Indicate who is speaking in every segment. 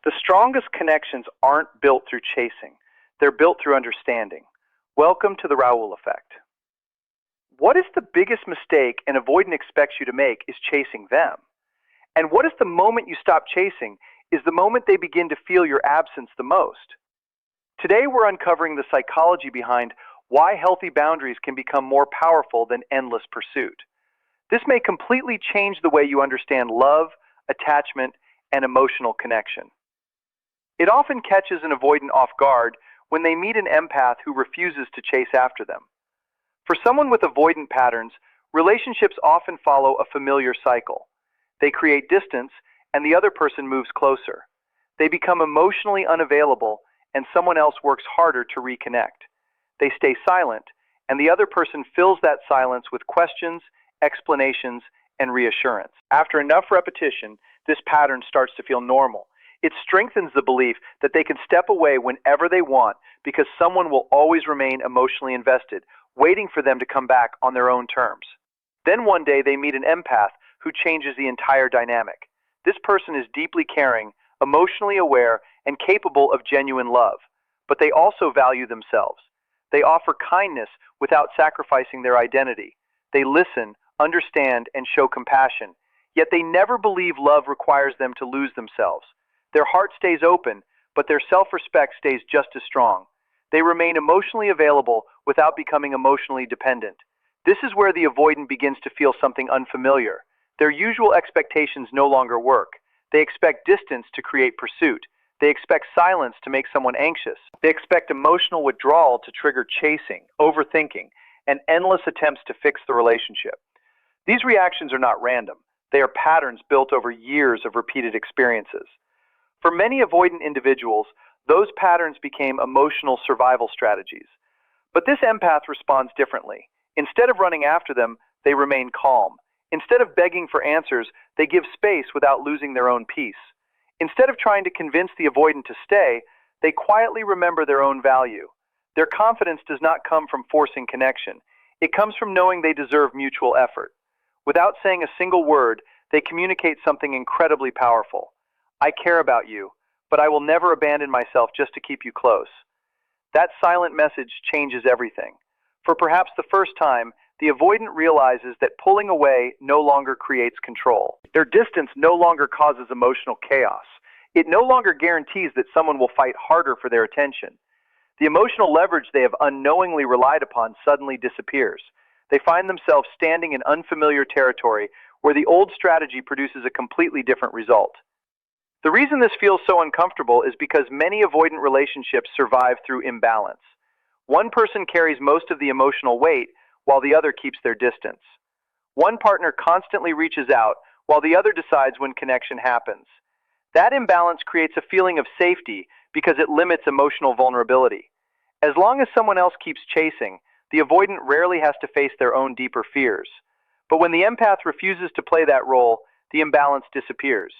Speaker 1: The strongest connections aren't built through chasing. They're built through understanding. Welcome to the RAUL effect. What is the biggest mistake an avoidant expects you to make is chasing them? And what if the moment you stop chasing is the moment they begin to feel your absence the most? Today we're uncovering the psychology behind why healthy boundaries can become more powerful than endless pursuit. This may completely change the way you understand love, attachment, and emotional connection. It often catches an avoidant off guard when they meet an empath who refuses to chase after them. For someone with avoidant patterns, relationships often follow a familiar cycle. They create distance, and the other person moves closer. They become emotionally unavailable, and someone else works harder to reconnect. They stay silent, and the other person fills that silence with questions, explanations, and reassurance. After enough repetition, this pattern starts to feel normal. It strengthens the belief that they can step away whenever they want because someone will always remain emotionally invested, waiting for them to come back on their own terms. Then one day they meet an empath who changes the entire dynamic. This person is deeply caring, emotionally aware, and capable of genuine love. But they also value themselves. They offer kindness without sacrificing their identity. They listen, understand, and show compassion. Yet they never believe love requires them to lose themselves. Their heart stays open, but their self-respect stays just as strong. They remain emotionally available without becoming emotionally dependent. This is where the avoidant begins to feel something unfamiliar. Their usual expectations no longer work. They expect distance to create pursuit. They expect silence to make someone anxious. They expect emotional withdrawal to trigger chasing, overthinking, and endless attempts to fix the relationship. These reactions are not random. They are patterns built over years of repeated experiences. For many avoidant individuals, those patterns became emotional survival strategies. But this empath responds differently. Instead of running after them, they remain calm. Instead of begging for answers, they give space without losing their own peace. Instead of trying to convince the avoidant to stay, they quietly remember their own value. Their confidence does not come from forcing connection. It comes from knowing they deserve mutual effort. Without saying a single word, they communicate something incredibly powerful. I care about you, but I will never abandon myself just to keep you close. That silent message changes everything. For perhaps the first time, the avoidant realizes that pulling away no longer creates control. Their distance no longer causes emotional chaos. It no longer guarantees that someone will fight harder for their attention. The emotional leverage they have unknowingly relied upon suddenly disappears. They find themselves standing in unfamiliar territory where the old strategy produces a completely different result. The reason this feels so uncomfortable is because many avoidant relationships survive through imbalance. One person carries most of the emotional weight while the other keeps their distance. One partner constantly reaches out while the other decides when connection happens. That imbalance creates a feeling of safety because it limits emotional vulnerability. As long as someone else keeps chasing, the avoidant rarely has to face their own deeper fears. But when the empath refuses to play that role, the imbalance disappears.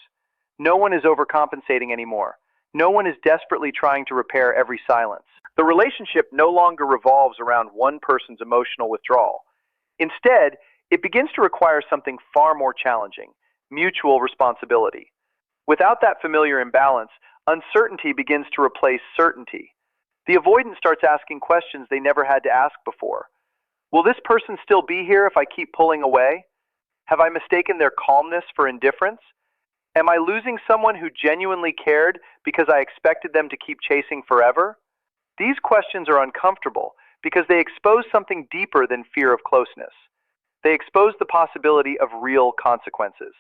Speaker 1: No one is overcompensating anymore. No one is desperately trying to repair every silence. The relationship no longer revolves around one person's emotional withdrawal. Instead, it begins to require something far more challenging: mutual responsibility. Without that familiar imbalance, uncertainty begins to replace certainty. The avoidant starts asking questions they never had to ask before. Will this person still be here if I keep pulling away? Have I mistaken their calmness for indifference? Am I losing someone who genuinely cared because I expected them to keep chasing forever? These questions are uncomfortable because they expose something deeper than fear of closeness. They expose the possibility of real consequences.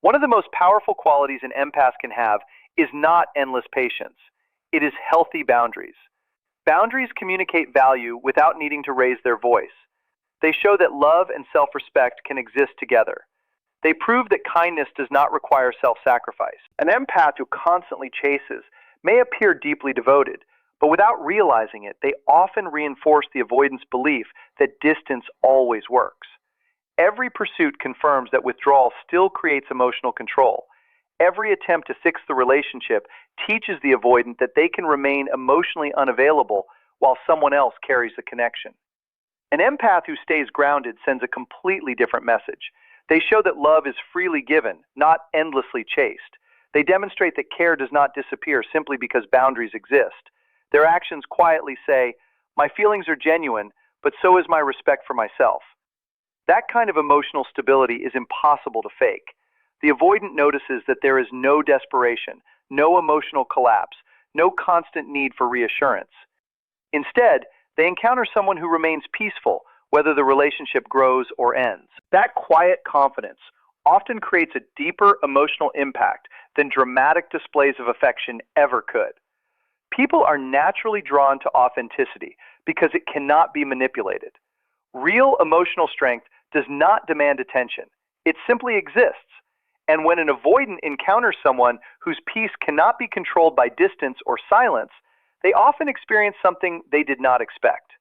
Speaker 1: One of the most powerful qualities an empath can have is not endless patience. It is healthy boundaries. Boundaries communicate value without needing to raise their voice. They show that love and self-respect can exist together. They prove that kindness does not require self-sacrifice. An empath who constantly chases may appear deeply devoted, but without realizing it, they often reinforce the avoidant's belief that distance always works. Every pursuit confirms that withdrawal still creates emotional control. Every attempt to fix the relationship teaches the avoidant that they can remain emotionally unavailable while someone else carries the connection. An empath who stays grounded sends a completely different message. They show that love is freely given, not endlessly chased. They demonstrate that care does not disappear simply because boundaries exist. Their actions quietly say, "My feelings are genuine, but so is my respect for myself." That kind of emotional stability is impossible to fake. The avoidant notices that there is no desperation, no emotional collapse, no constant need for reassurance. Instead, they encounter someone who remains peaceful, whether the relationship grows or ends. That quiet confidence often creates a deeper emotional impact than dramatic displays of affection ever could. People are naturally drawn to authenticity because it cannot be manipulated. Real emotional strength does not demand attention. It simply exists. And when an avoidant encounters someone whose peace cannot be controlled by distance or silence, they often experience something they did not expect.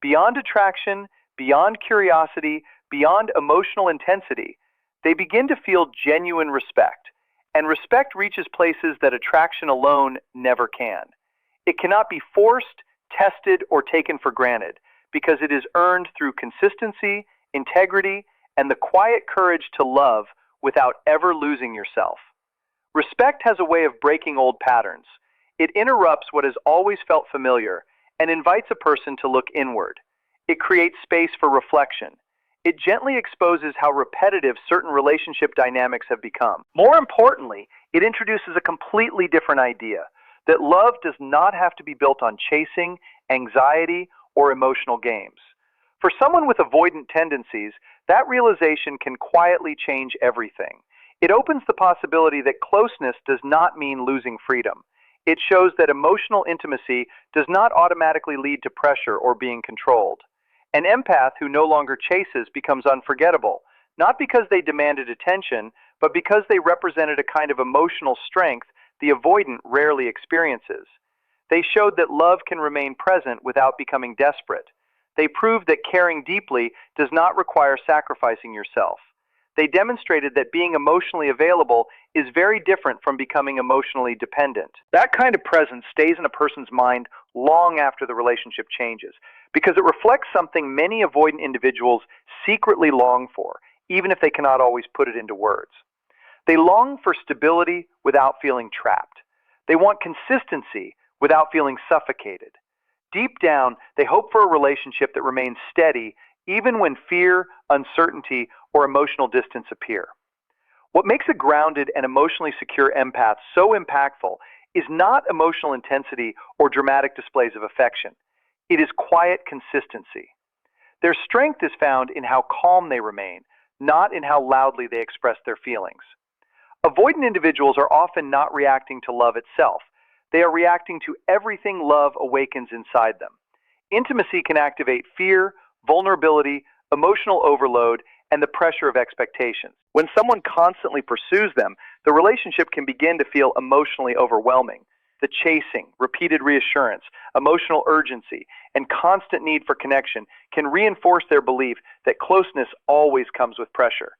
Speaker 1: Beyond attraction, beyond curiosity, beyond emotional intensity, they begin to feel genuine respect. And respect reaches places that attraction alone never can. It cannot be forced, tested, or taken for granted because it is earned through consistency, integrity, and the quiet courage to love without ever losing yourself. Respect has a way of breaking old patterns. It interrupts what has always felt familiar and invites a person to look inward. It creates space for reflection. It gently exposes how repetitive certain relationship dynamics have become. More importantly, it introduces a completely different idea that love does not have to be built on chasing, anxiety, or emotional games. For someone with avoidant tendencies, that realization can quietly change everything. It opens the possibility that closeness does not mean losing freedom. It shows that emotional intimacy does not automatically lead to pressure or being controlled. An empath who no longer chases becomes unforgettable, not because they demanded attention, but because they represented a kind of emotional strength the avoidant rarely experiences. They showed that love can remain present without becoming desperate. They proved that caring deeply does not require sacrificing yourself. They demonstrated that being emotionally available is very different from becoming emotionally dependent. That kind of presence stays in a person's mind long after the relationship changes, because it reflects something many avoidant individuals secretly long for, even if they cannot always put it into words. They long for stability without feeling trapped. They want consistency without feeling suffocated. Deep down, they hope for a relationship that remains steady even when fear, uncertainty, or emotional distance appear. What makes a grounded and emotionally secure empath so impactful is not emotional intensity or dramatic displays of affection. It is quiet consistency. Their strength is found in how calm they remain, not in how loudly they express their feelings. Avoidant individuals are often not reacting to love itself. They are reacting to everything love awakens inside them. Intimacy can activate fear, vulnerability, emotional overload, and the pressure of expectations. When someone constantly pursues them, the relationship can begin to feel emotionally overwhelming. The chasing, repeated reassurance, emotional urgency, and constant need for connection can reinforce their belief that closeness always comes with pressure.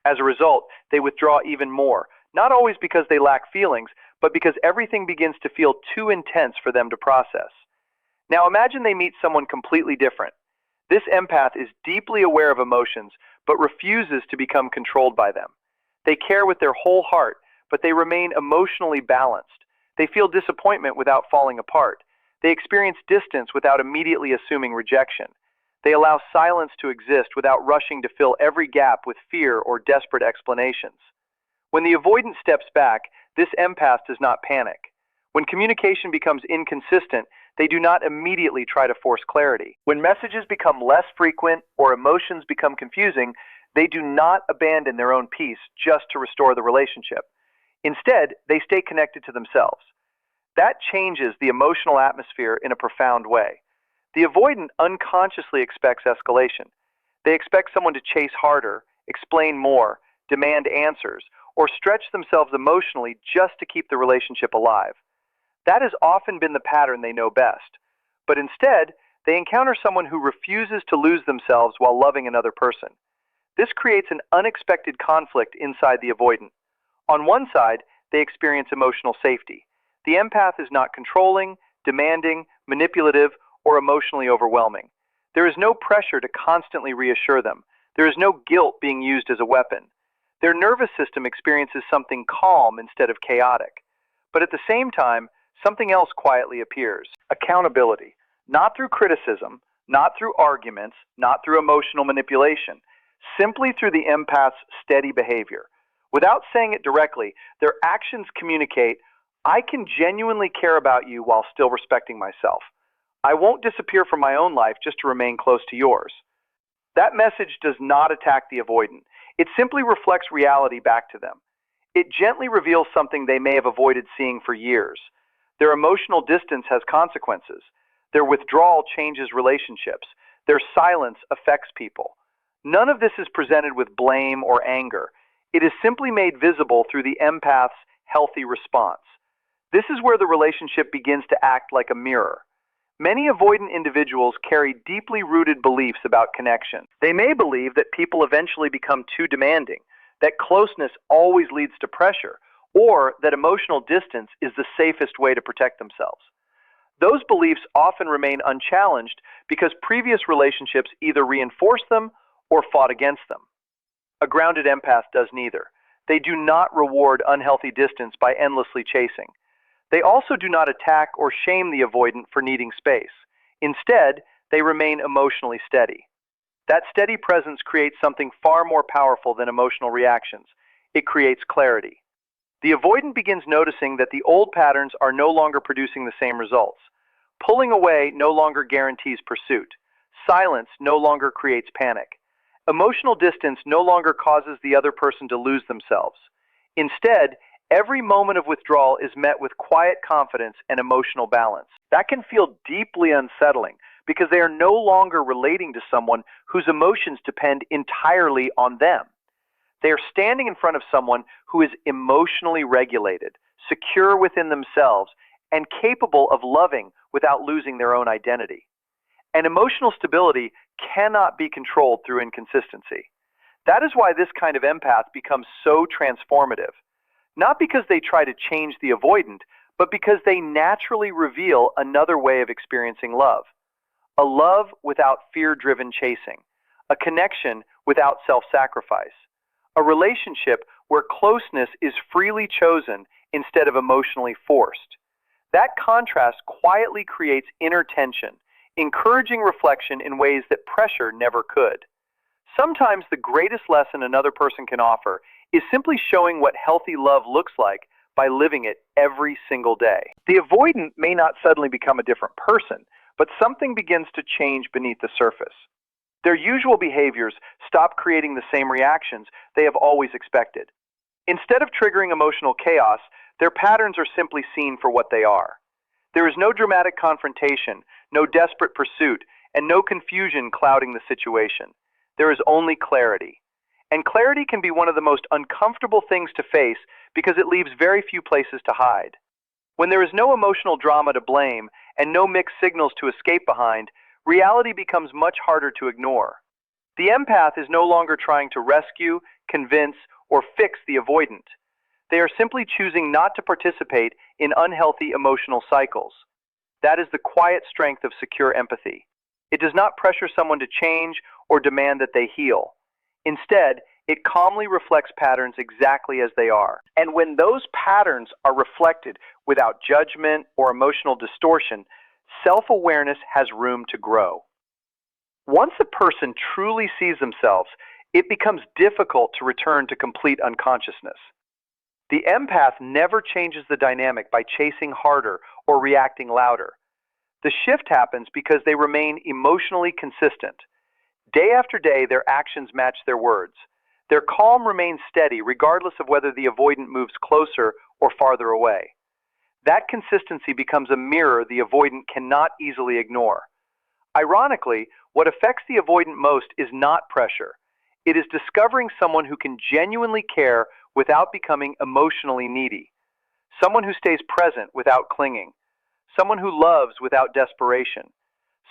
Speaker 1: As a result, they withdraw even more, not always because they lack feelings, but because everything begins to feel too intense for them to process. Now imagine they meet someone completely different. This empath is deeply aware of emotions, but refuses to become controlled by them. They care with their whole heart, but they remain emotionally balanced. They feel disappointment without falling apart. They experience distance without immediately assuming rejection. They allow silence to exist without rushing to fill every gap with fear or desperate explanations. When the avoidant steps back, this empath does not panic. When communication becomes inconsistent, they do not immediately try to force clarity. When messages become less frequent or emotions become confusing, they do not abandon their own peace just to restore the relationship. Instead, they stay connected to themselves. That changes the emotional atmosphere in a profound way. The avoidant unconsciously expects escalation. They expect someone to chase harder, explain more, demand answers, or stretch themselves emotionally just to keep the relationship alive. That has often been the pattern they know best. But instead, they encounter someone who refuses to lose themselves while loving another person. This creates an unexpected conflict inside the avoidant. On one side, they experience emotional safety. The empath is not controlling, demanding, manipulative, or emotionally overwhelming. There is no pressure to constantly reassure them. There is no guilt being used as a weapon. Their nervous system experiences something calm instead of chaotic. But at the same time, something else quietly appears. Accountability. Not through criticism, not through arguments, not through emotional manipulation, simply through the empath's steady behavior. Without saying it directly, their actions communicate, I can genuinely care about you while still respecting myself. I won't disappear from my own life just to remain close to yours. That message does not attack the avoidant. It simply reflects reality back to them. It gently reveals something they may have avoided seeing for years. Their emotional distance has consequences. Their withdrawal changes relationships. Their silence affects people. None of this is presented with blame or anger. It is simply made visible through the empath's healthy response. This is where the relationship begins to act like a mirror. Many avoidant individuals carry deeply rooted beliefs about connection. They may believe that people eventually become too demanding, that closeness always leads to pressure, or that emotional distance is the safest way to protect themselves. Those beliefs often remain unchallenged because previous relationships either reinforced them or fought against them. A grounded empath does neither. They do not reward unhealthy distance by endlessly chasing. They also do not attack or shame the avoidant for needing space. Instead, they remain emotionally steady. That steady presence creates something far more powerful than emotional reactions. It creates clarity. The avoidant begins noticing that the old patterns are no longer producing the same results. Pulling away no longer guarantees pursuit. Silence no longer creates panic. Emotional distance no longer causes the other person to lose themselves. Instead, every moment of withdrawal is met with quiet confidence and emotional balance. That can feel deeply unsettling because they are no longer relating to someone whose emotions depend entirely on them. They are standing in front of someone who is emotionally regulated, secure within themselves, and capable of loving without losing their own identity. And emotional stability cannot be controlled through inconsistency. That is why this kind of empath becomes so transformative. Not because they try to change the avoidant, but because they naturally reveal another way of experiencing love. A love without fear-driven chasing. A connection without self-sacrifice. A relationship where closeness is freely chosen instead of emotionally forced. That contrast quietly creates inner tension, encouraging reflection in ways that pressure never could. Sometimes the greatest lesson another person can offer is simply showing what healthy love looks like by living it every single day. The avoidant may not suddenly become a different person, but something begins to change beneath the surface. Their usual behaviors stop creating the same reactions they have always expected. Instead of triggering emotional chaos, their patterns are simply seen for what they are. There is no dramatic confrontation, no desperate pursuit, and no confusion clouding the situation. There is only clarity. And clarity can be one of the most uncomfortable things to face because it leaves very few places to hide. When there is no emotional drama to blame and no mixed signals to escape behind, reality becomes much harder to ignore. The empath is no longer trying to rescue, convince, or fix the avoidant. They are simply choosing not to participate in unhealthy emotional cycles. That is the quiet strength of secure empathy. It does not pressure someone to change or demand that they heal. Instead, it calmly reflects patterns exactly as they are. And when those patterns are reflected without judgment or emotional distortion, self-awareness has room to grow. Once a person truly sees themselves, it becomes difficult to return to complete unconsciousness. The empath never changes the dynamic by chasing harder or reacting louder. The shift happens because they remain emotionally consistent. Day after day, their actions match their words. Their calm remains steady regardless of whether the avoidant moves closer or farther away. That consistency becomes a mirror the avoidant cannot easily ignore. Ironically, what affects the avoidant most is not pressure. It is discovering someone who can genuinely care without becoming emotionally needy. Someone who stays present without clinging. Someone who loves without desperation.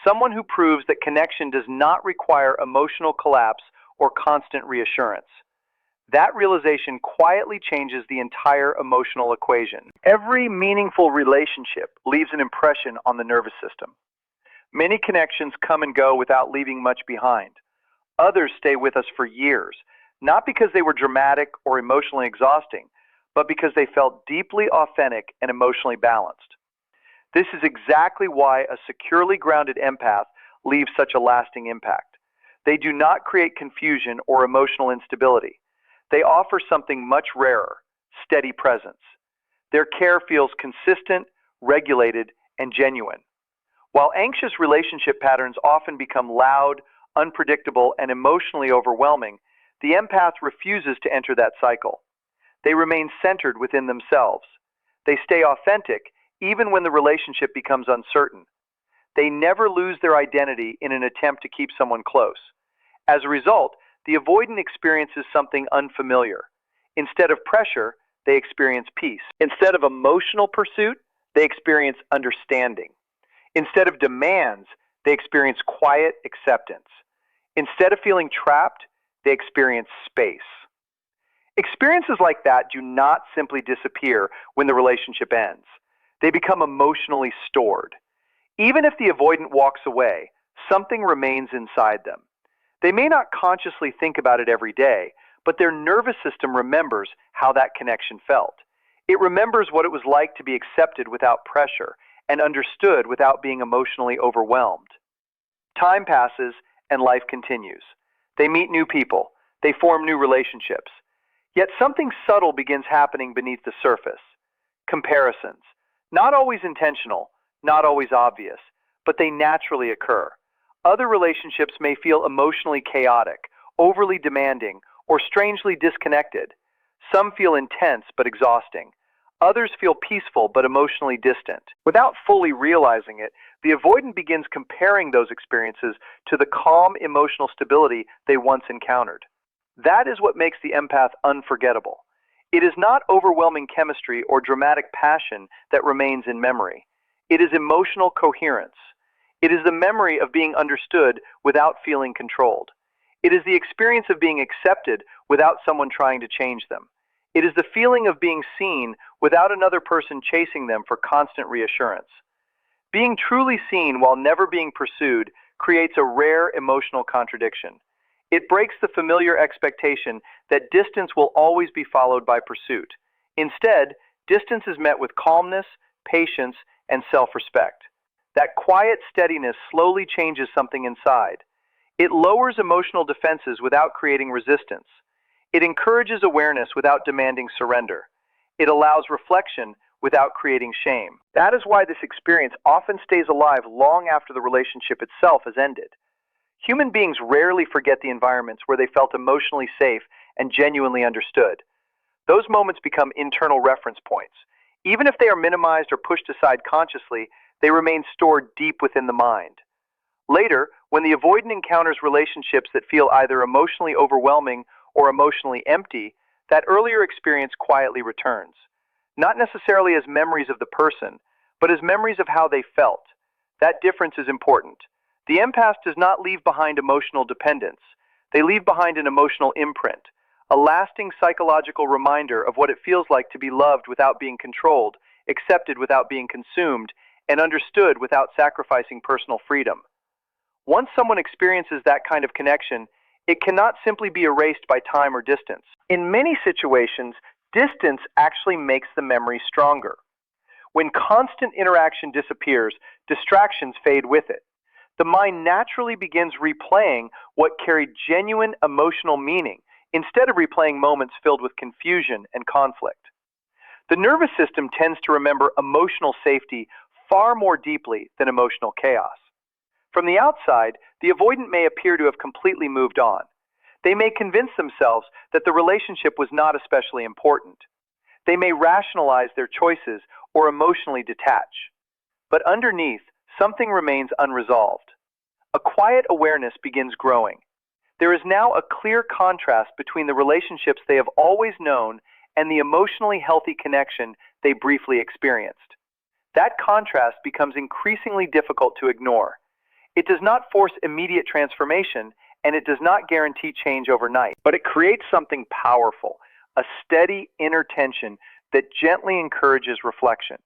Speaker 1: Someone who proves that connection does not require emotional collapse or constant reassurance. That realization quietly changes the entire emotional equation. Every meaningful relationship leaves an impression on the nervous system. Many connections come and go without leaving much behind. Others stay with us for years, not because they were dramatic or emotionally exhausting, but because they felt deeply authentic and emotionally balanced. This is exactly why a securely grounded empath leaves such a lasting impact. They do not create confusion or emotional instability. They offer something much rarer: steady presence. Their care feels consistent, regulated, and genuine. While anxious relationship patterns often become loud, unpredictable, and emotionally overwhelming, the empath refuses to enter that cycle. They remain centered within themselves. They stay authentic even when the relationship becomes uncertain. They never lose their identity in an attempt to keep someone close. As a result, the avoidant experiences something unfamiliar. Instead of pressure, they experience peace. Instead of emotional pursuit, they experience understanding. Instead of demands, they experience quiet acceptance. Instead of feeling trapped, they experience space. Experiences like that do not simply disappear when the relationship ends. They become emotionally stored. Even if the avoidant walks away, something remains inside them. They may not consciously think about it every day, but their nervous system remembers how that connection felt. It remembers what it was like to be accepted without pressure and understood without being emotionally overwhelmed. Time passes and life continues. They meet new people. They form new relationships. Yet something subtle begins happening beneath the surface. Comparisons. Not always intentional, not always obvious, but they naturally occur. Other relationships may feel emotionally chaotic, overly demanding, or strangely disconnected. Some feel intense but exhausting. Others feel peaceful but emotionally distant. Without fully realizing it, the avoidant begins comparing those experiences to the calm emotional stability they once encountered. That is what makes the empath unforgettable. It is not overwhelming chemistry or dramatic passion that remains in memory. It is emotional coherence. It is the memory of being understood without feeling controlled. It is the experience of being accepted without someone trying to change them. It is the feeling of being seen without another person chasing them for constant reassurance. Being truly seen while never being pursued creates a rare emotional contradiction. It breaks the familiar expectation that distance will always be followed by pursuit. Instead, distance is met with calmness, patience, and self-respect. That quiet steadiness slowly changes something inside. It lowers emotional defenses without creating resistance. It encourages awareness without demanding surrender. It allows reflection without creating shame. That is why this experience often stays alive long after the relationship itself has ended. Human beings rarely forget the environments where they felt emotionally safe and genuinely understood. Those moments become internal reference points. Even if they are minimized or pushed aside consciously, they remain stored deep within the mind. Later, when the avoidant encounters relationships that feel either emotionally overwhelming or emotionally empty, that earlier experience quietly returns. Not necessarily as memories of the person, but as memories of how they felt. That difference is important. The empath does not leave behind emotional dependence. They leave behind an emotional imprint, a lasting psychological reminder of what it feels like to be loved without being controlled, accepted without being consumed, and understood without sacrificing personal freedom. Once someone experiences that kind of connection, it cannot simply be erased by time or distance. In many situations, distance actually makes the memory stronger. When constant interaction disappears, distractions fade with it. The mind naturally begins replaying what carried genuine emotional meaning instead of replaying moments filled with confusion and conflict. The nervous system tends to remember emotional safety far more deeply than emotional chaos. From the outside, the avoidant may appear to have completely moved on. They may convince themselves that the relationship was not especially important. They may rationalize their choices or emotionally detach. But underneath, something remains unresolved. A quiet awareness begins growing. There is now a clear contrast between the relationships they have always known and the emotionally healthy connection they briefly experienced. That contrast becomes increasingly difficult to ignore. It does not force immediate transformation, and it does not guarantee change overnight, but it creates something powerful, a steady inner tension that gently encourages reflection.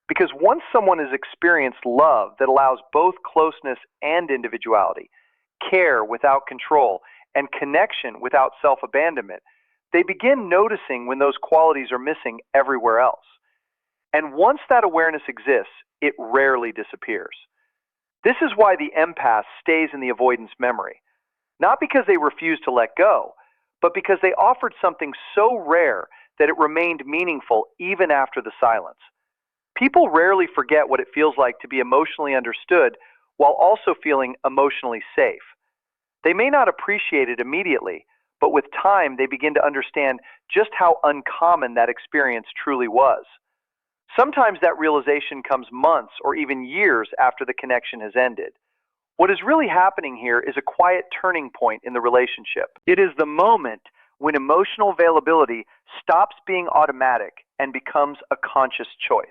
Speaker 1: Because once someone has experienced love that allows both closeness and individuality, care without control, and connection without self-abandonment, they begin noticing when those qualities are missing everywhere else. And once that awareness exists, it rarely disappears. This is why the empath stays in the avoidance memory, not because they refuse to let go, but because they offered something so rare that it remained meaningful even after the silence. People rarely forget what it feels like to be emotionally understood while also feeling emotionally safe. They may not appreciate it immediately, but with time they begin to understand just how uncommon that experience truly was. Sometimes that realization comes months or even years after the connection has ended. What is really happening here is a quiet turning point in the relationship. It is the moment when emotional availability stops being automatic and becomes a conscious choice.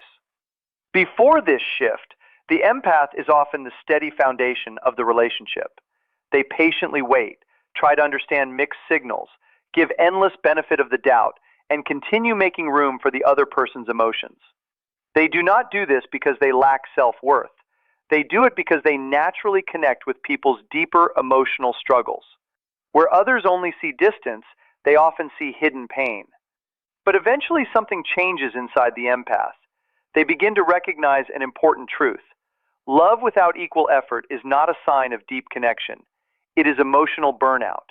Speaker 1: Before this shift, the empath is often the steady foundation of the relationship. They patiently wait, try to understand mixed signals, give endless benefit of the doubt, and continue making room for the other person's emotions. They do not do this because they lack self-worth. They do it because they naturally connect with people's deeper emotional struggles. Where others only see distance, they often see hidden pain. But eventually something changes inside the empath. They begin to recognize an important truth. Love without equal effort is not a sign of deep connection. It is emotional burnout.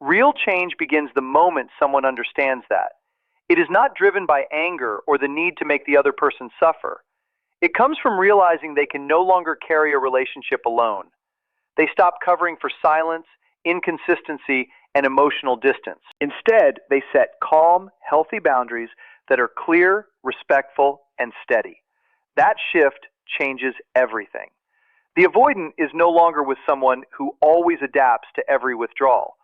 Speaker 1: Real change begins the moment someone understands that. It is not driven by anger or the need to make the other person suffer. It comes from realizing they can no longer carry a relationship alone. They stop covering for silence, inconsistency, and emotional distance. Instead, they set calm, healthy boundaries that are clear, respectful, and steady. That shift changes everything. The avoidant is no longer with someone who always adapts to every withdrawal.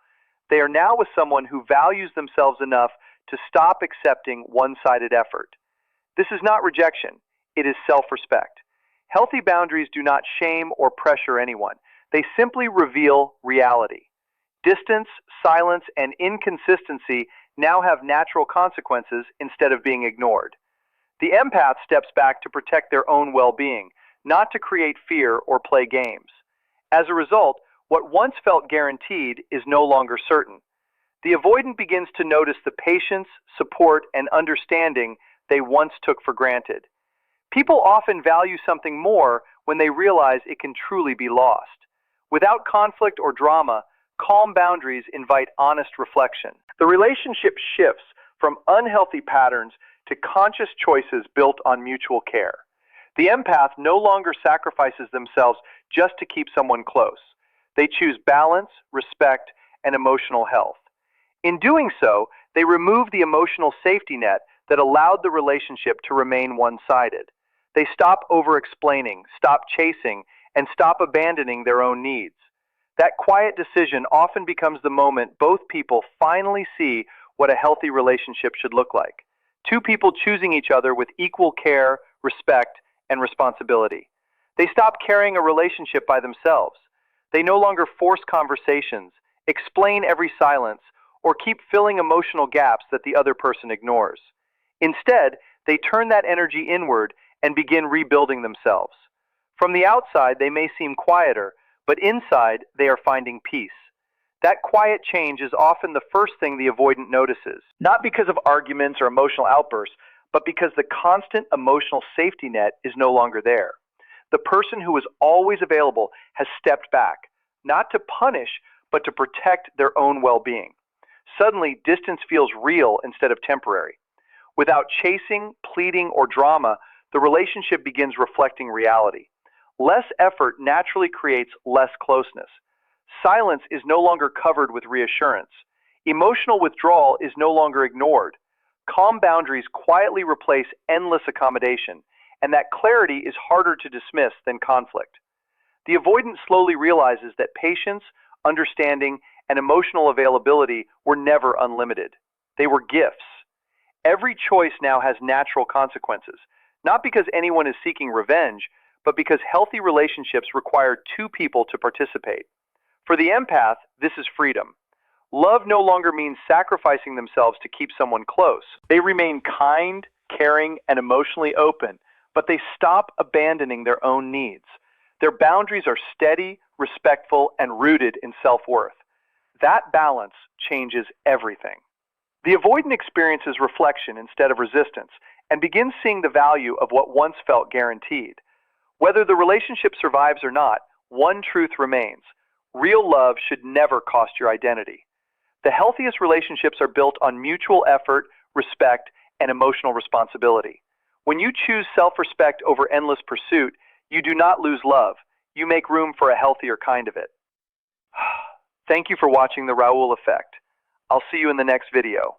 Speaker 1: They are now with someone who values themselves enough to stop accepting one-sided effort. This is not rejection. It is self-respect. Healthy boundaries do not shame or pressure anyone. They simply reveal reality. Distance, silence, and inconsistency now have natural consequences instead of being ignored. The empath steps back to protect their own well-being, not to create fear or play games. As a result, what once felt guaranteed is no longer certain. The avoidant begins to notice the patience, support, and understanding they once took for granted. People often value something more when they realize it can truly be lost. Without conflict or drama, calm boundaries invite honest reflection. The relationship shifts from unhealthy patterns to conscious choices built on mutual care. The empath no longer sacrifices themselves just to keep someone close. They choose balance, respect, and emotional health. In doing so, they remove the emotional safety net that allowed the relationship to remain one-sided. They stop over-explaining, stop chasing, and stop abandoning their own needs. That quiet decision often becomes the moment both people finally see what a healthy relationship should look like. Two people choosing each other with equal care, respect, and responsibility. They stop carrying a relationship by themselves. They no longer force conversations, explain every silence, or keep filling emotional gaps that the other person ignores. Instead, they turn that energy inward and begin rebuilding themselves. From the outside, they may seem quieter, but inside, they are finding peace. That quiet change is often the first thing the avoidant notices, not because of arguments or emotional outbursts, but because the constant emotional safety net is no longer there. The person who is always available has stepped back, not to punish, but to protect their own well-being. Suddenly, distance feels real instead of temporary. Without chasing, pleading, or drama, the relationship begins reflecting reality. Less effort naturally creates less closeness. Silence is no longer covered with reassurance. Emotional withdrawal is no longer ignored. Calm boundaries quietly replace endless accommodation, and that clarity is harder to dismiss than conflict. The avoidant slowly realizes that patience, understanding, and emotional availability were never unlimited. They were gifts. Every choice now has natural consequences, not because anyone is seeking revenge, but because healthy relationships require two people to participate. For the empath, this is freedom. Love no longer means sacrificing themselves to keep someone close. They remain kind, caring, and emotionally open, but they stop abandoning their own needs. Their boundaries are steady, respectful, and rooted in self-worth. That balance changes everything. The avoidant experiences reflection instead of resistance and begins seeing the value of what once felt guaranteed. Whether the relationship survives or not, one truth remains. Real love should never cost your identity. The healthiest relationships are built on mutual effort, respect, and emotional responsibility. When you choose self-respect over endless pursuit, you do not lose love. You make room for a healthier kind of it. Thank you for watching The RAUL Effect. I'll see you in the next video.